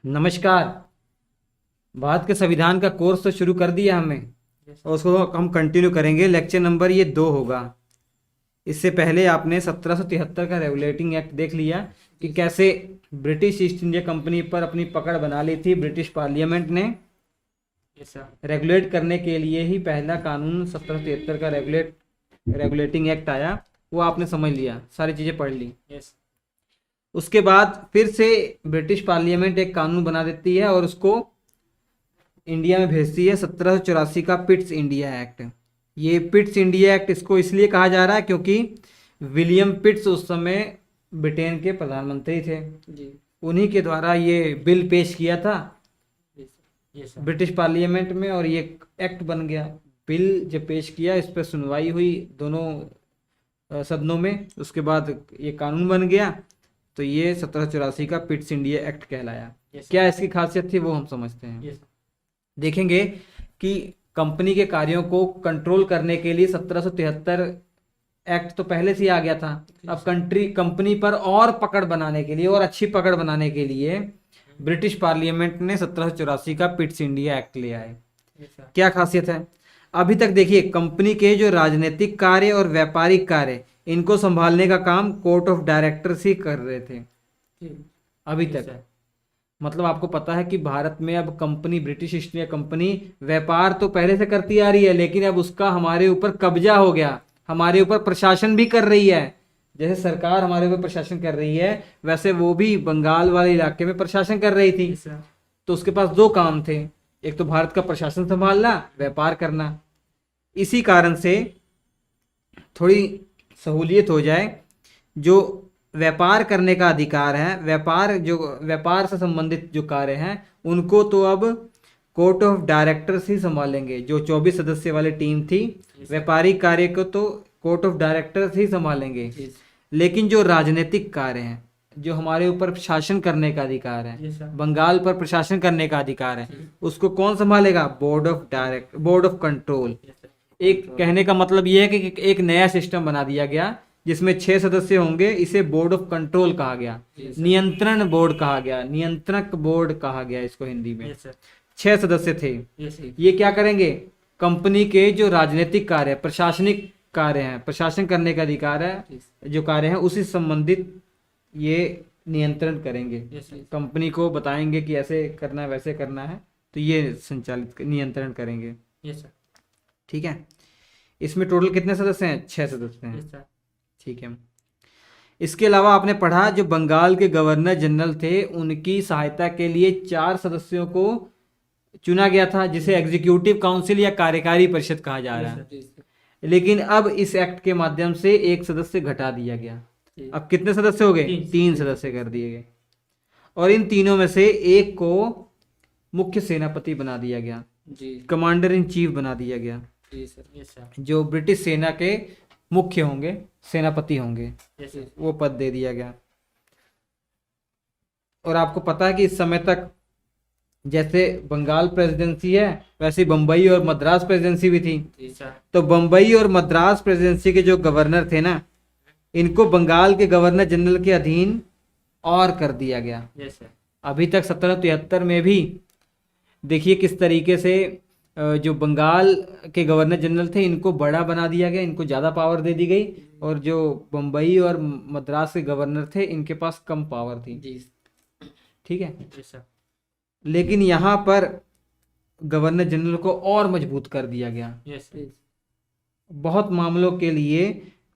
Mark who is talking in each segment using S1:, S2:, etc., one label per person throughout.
S1: नमस्कार। भारत के संविधान का कोर्स तो शुरू कर दिया हमने और उसको हम कंटिन्यू करेंगे। लेक्चर नंबर ये 2 होगा। इससे पहले आपने 1773 का रेगुलेटिंग एक्ट देख लिया कि कैसे ब्रिटिश ईस्ट इंडिया कंपनी पर अपनी पकड़ बना ली थी ब्रिटिश पार्लियामेंट ने। रेगुलेट करने के लिए ही पहला कानून 1773 का रेगुलेटिंग एक्ट आया, वो आपने समझ लिया, सारी चीज़ें पढ़ ली। उसके बाद फिर से ब्रिटिश पार्लियामेंट एक कानून बना देती है और उसको इंडिया में भेजती है, 1784 का पिट्स इंडिया एक्ट। ये पिट्स इंडिया एक्ट इसको इसलिए कहा जा रहा है क्योंकि विलियम पिट्स उस समय ब्रिटेन के प्रधानमंत्री थे जी। उन्हीं के द्वारा ये बिल पेश किया था ब्रिटिश पार्लियामेंट में और ये एक्ट बन गया। बिल जब पेश किया, इस पर सुनवाई हुई दोनों सदनों में, उसके बाद ये कानून बन गया। तो ये 1784 का पिट्स इंडिया एक्ट कहलाया। क्या इसकी खासियत थी वो हम समझते हैं। देखेंगे कि कंपनी के कार्यों को कंट्रोल करने के लिए 1773 एक्ट तो पहले से ही आ गया था। अब कंपनी पर और पकड़ बनाने के लिए और अच्छी पकड़ बनाने के लिए ब्रिटिश पार्लियामेंट ने 1784 का पिट्स इंडिया एक्ट ले आए। क्या खासियत है? अभी तक देखिए, कंपनी के जो राजनीतिक कार्य और व्यापारिक कार्य, इनको संभालने का काम कोर्ट ऑफ डायरेक्टर्स ही कर रहे थे अभी तक। मतलब आपको पता है कि भारत में अब company, British east India company व्यापार तो पहले से करती आ रही है, लेकिन अब उसका हमारे ऊपर कब्जा हो गया, हमारे ऊपर प्रशासन भी कर रही है। जैसे सरकार हमारे ऊपर प्रशासन कर रही है, वैसे वो भी बंगाल वाले इलाके में प्रशासन कर रही थी। तो उसके पास 2 काम थे, एक तो भारत का प्रशासन संभालना, व्यापार करना। इसी कारण से थोड़ी सहूलियत हो जाए, जो व्यापार करने का अधिकार है, व्यापार से संबंधित जो कार्य हैं, उनको तो अब कोर्ट ऑफ डायरेक्टर्स ही संभालेंगे। जो 24 सदस्य वाली टीम थी, व्यापारिक कार्य को तो कोर्ट ऑफ डायरेक्टर्स ही संभालेंगे। लेकिन जो राजनीतिक कार्य हैं, जो हमारे ऊपर शासन करने का अधिकार है, बंगाल पर प्रशासन करने का अधिकार है, उसको कौन संभालेगा? Board of control. एक कहने का मतलब ये है कि एक नया सिस्टम बना दिया गया जिसमें 6 सदस्य होंगे। इसे बोर्ड ऑफ कंट्रोल कहा गया, नियंत्रण बोर्ड कहा गया, नियंत्रक बोर्ड कहा गया इसको हिंदी में। 6 सदस्य थे। ये क्या करेंगे? कंपनी के जो राजनीतिक कार्य, प्रशासनिक कार्य हैं, प्रशासन करने का अधिकार है, जो कार्य है उसी संबंधित ये नियंत्रण करेंगे। कंपनी को बताएंगे कि ऐसे करना है, वैसे करना है, तो ये संचालित नियंत्रण करेंगे। ठीक है। इसमें टोटल कितने सदस्य हैं? 6 सदस्य हैं। ठीक है। इसके अलावा आपने पढ़ा, जो बंगाल के गवर्नर जनरल थे, उनकी सहायता के लिए 4 सदस्यों को चुना गया था, जिसे एग्जीक्यूटिव काउंसिल या कार्यकारी परिषद कहा जा रहा है। लेकिन अब इस एक्ट के माध्यम से 1 सदस्य घटा दिया गया। अब कितने सदस्य हो गए? 3 सदस्य कर दिए गए। और इन तीनों में से एक को मुख्य सेनापति बना दिया गया, कमांडर इन चीफ बना दिया गया। जो ब्रिटिश सेना के मुख्य होंगे, सेनापति होंगे, वो पद दे दिया गया। और आपको पता है कि इस समय तक जैसे बंगाल प्रेसिडेंसी है, वैसे बंबई और मद्रास प्रेसिडेंसी भी थी। तो बंबई और मद्रास प्रेसिडेंसी के जो गवर्नर थे ना, इनको बंगाल के गवर्नर जनरल के अधीन और कर दिया गया। अभी तक 1773 में भी देखिए किस तरीके से जो बंगाल के गवर्नर जनरल थे, इनको बड़ा बना दिया गया, इनको ज़्यादा पावर दे दी गई, और जो बम्बई और मद्रास के गवर्नर थे, इनके पास कम पावर थी। ठीक है। लेकिन यहाँ पर गवर्नर जनरल को और मजबूत कर दिया गया। बहुत मामलों के लिए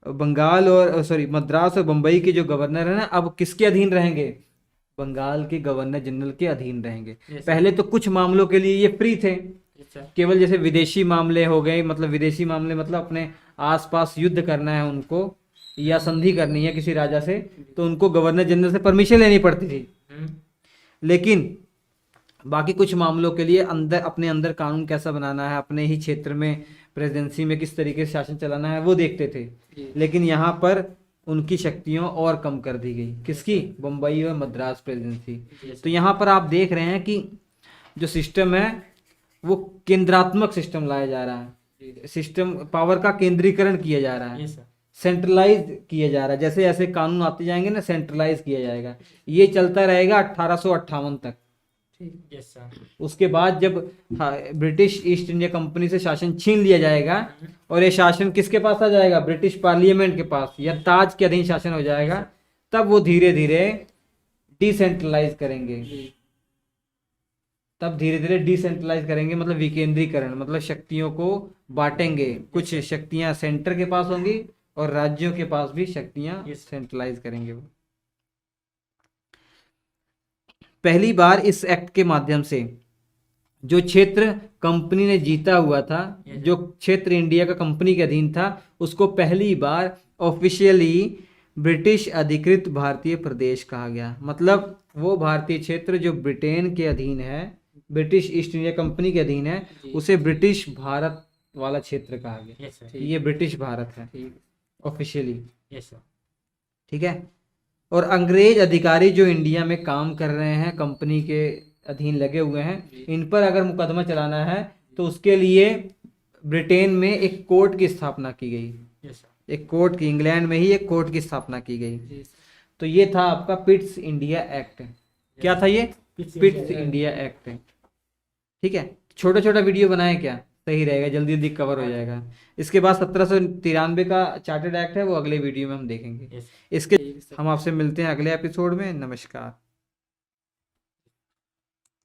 S1: बंगाल और मद्रास और बम्बई के जो गवर्नर है ना, अब किसके अधीन रहेंगे? बंगाल के गवर्नर जनरल के अधीन रहेंगे। पहले तो कुछ मामलों के लिए ये फ्री थे, केवल जैसे विदेशी मामले हो गए, मतलब विदेशी मामले मतलब अपने आसपास युद्ध करना है उनको, या संधि करनी है किसी राजा से, तो उनको गवर्नर जनरल से परमिशन लेनी पड़ती थी। लेकिन बाकी कुछ मामलों के लिए अपने अंदर कानून कैसा बनाना है, अपने ही क्षेत्र में प्रेसिडेंसी में किस तरीके से शासन चलाना है, वो देखते थे। लेकिन यहाँ पर उनकी शक्तियों और कम कर दी गई। किसकी? बम्बई और मद्रास प्रेसिडेंसी। तो यहाँ पर आप देख रहे हैं कि जो सिस्टम है वो केंद्रात्मक सिस्टम लाया जा रहा है। सिस्टम पावर का केंद्रीकरण किया जा रहा है, सेंट्रलाइज किया जा रहा है। जैसे जैसे कानून आते जाएंगे ना, सेंट्रलाइज किया जाएगा। ये चलता रहेगा 1858 तक। ठीक।
S2: Yes sir.
S1: उसके बाद जब ब्रिटिश ईस्ट इंडिया कंपनी से शासन छीन लिया जाएगा और ये शासन किसके पास आ जाएगा, ब्रिटिश पार्लियामेंट के पास या ताज के अधीन शासन हो जाएगा, तब वो धीरे धीरे डिसेंट्रलाइज करेंगे। तब धीरे धीरे डिसेंट्रलाइज करेंगे, मतलब विकेंद्रीकरण, मतलब शक्तियों को बांटेंगे। कुछ शक्तियां सेंटर के पास होंगी और राज्यों के पास भी शक्तियां सेंट्रलाइज करेंगे वो। पहली बार इस एक्ट के माध्यम से जो क्षेत्र कंपनी ने जीता हुआ था, जो क्षेत्र इंडिया का कंपनी के अधीन था, उसको पहली बार ऑफिशियली ब्रिटिश अधिकृत भारतीय प्रदेश कहा गया। मतलब वो भारतीय क्षेत्र जो ब्रिटेन के अधीन है, ब्रिटिश ईस्ट इंडिया कंपनी के अधीन है, उसे ब्रिटिश भारत वाला क्षेत्र कहा गया। ये ब्रिटिश भारत है ऑफिशियली। ठीक है। और अंग्रेज अधिकारी जो इंडिया में काम कर रहे हैं, कंपनी के अधीन लगे हुए हैं, इन पर अगर मुकदमा चलाना है तो उसके लिए ब्रिटेन में एक कोर्ट की स्थापना की गई। एक कोर्ट की, इंग्लैंड में ही एक कोर्ट की स्थापना की गई। तो ये था आपका पिट्स इंडिया एक्ट। क्या था ये? Pitt's India act. ठीक है। छोटा छोटा वीडियो बनाए क्या, सही रहेगा, जल्दी जल्दी कवर हो जाएगा। इसके बाद 1793 का चार्टर्ड एक्ट है, वो अगले वीडियो में हम देखेंगे। इसके हम आपसे मिलते हैं अगले एपिसोड में। नमस्कार।